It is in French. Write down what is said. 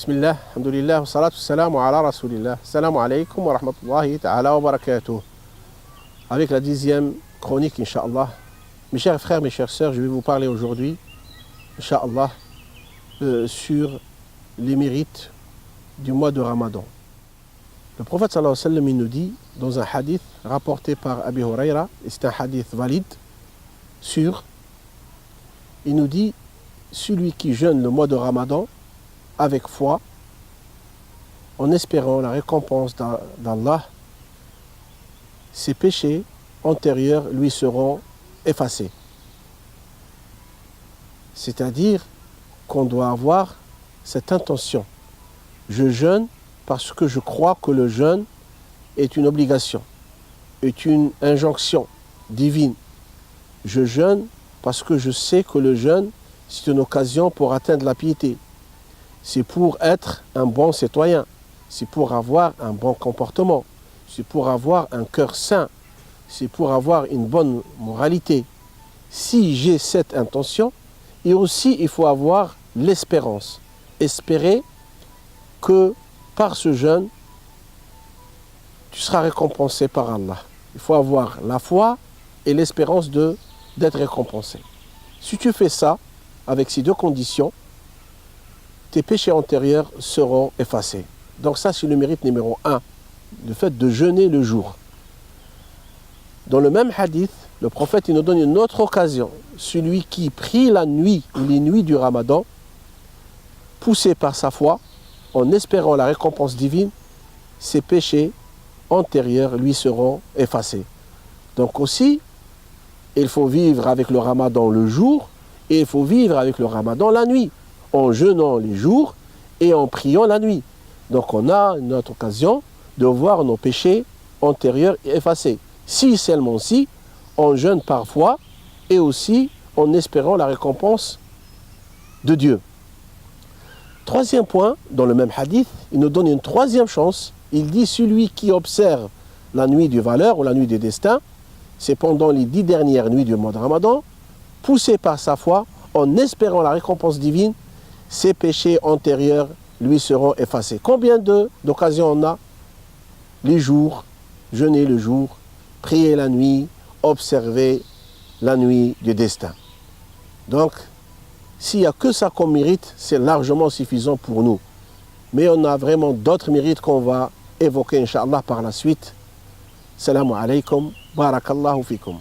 Bismillah, alhamdulillah, wa salatu salam ala rasulillah. Salam alaykum wa rahmatullahi ta'ala wa barakatuh. Avec la 10e chronique, Inch'Allah. Mes chers frères, mes chères sœurs, je vais vous parler aujourd'hui, Inch'Allah, sur les mérites du mois de Ramadan. Le prophète sallallahu alayhi wa sallam, il nous dit, dans un hadith rapporté par Abi Huraira, et c'est un hadith valide, sûr, il nous dit, celui qui jeûne le mois de Ramadan, avec foi, en espérant la récompense d'Allah, ses péchés antérieurs lui seront effacés. C'est-à-dire qu'on doit avoir cette intention. Je jeûne parce que je crois que le jeûne est une obligation, est une injonction divine. Je jeûne parce que je sais que le jeûne, c'est une occasion pour atteindre la piété. C'est pour être un bon citoyen, c'est pour avoir un bon comportement, c'est pour avoir un cœur sain, c'est pour avoir une bonne moralité. Si j'ai cette intention, et aussi il faut avoir l'espérance. Espérer que par ce jeûne, tu seras récompensé par Allah. Il faut avoir la foi et l'espérance d'être récompensé. Si tu fais ça, avec ces deux conditions, tes péchés antérieurs seront effacés. Donc ça, c'est le mérite numéro 1, le fait de jeûner le jour. Dans le même hadith, le prophète il nous donne une autre occasion. Celui qui prie la nuit ou les nuits du Ramadan, poussé par sa foi, en espérant la récompense divine, ses péchés antérieurs lui seront effacés. Donc aussi, il faut vivre avec le Ramadan le jour et il faut vivre avec le Ramadan la nuit, en jeûnant les jours et en priant la nuit. Donc on a une autre occasion de voir nos péchés antérieurs effacés. Si seulement si, on jeûne parfois et aussi en espérant la récompense de Dieu. Troisième point, dans le même hadith, il nous donne une troisième chance. Il dit, celui qui observe la nuit du valeur ou la nuit du destin, c'est pendant les 10 dernières nuits du mois de Ramadan, poussé par sa foi, en espérant la récompense divine, ses péchés antérieurs lui seront effacés. Combien d'occasions on a? Les jours, jeûner le jour, prier la nuit, observer la nuit du destin. Donc, s'il n'y a que ça qu'on mérite, c'est largement suffisant pour nous. Mais on a vraiment d'autres mérites qu'on va évoquer, Inch'Allah, par la suite. Salam alaykum, barakallahu fikum.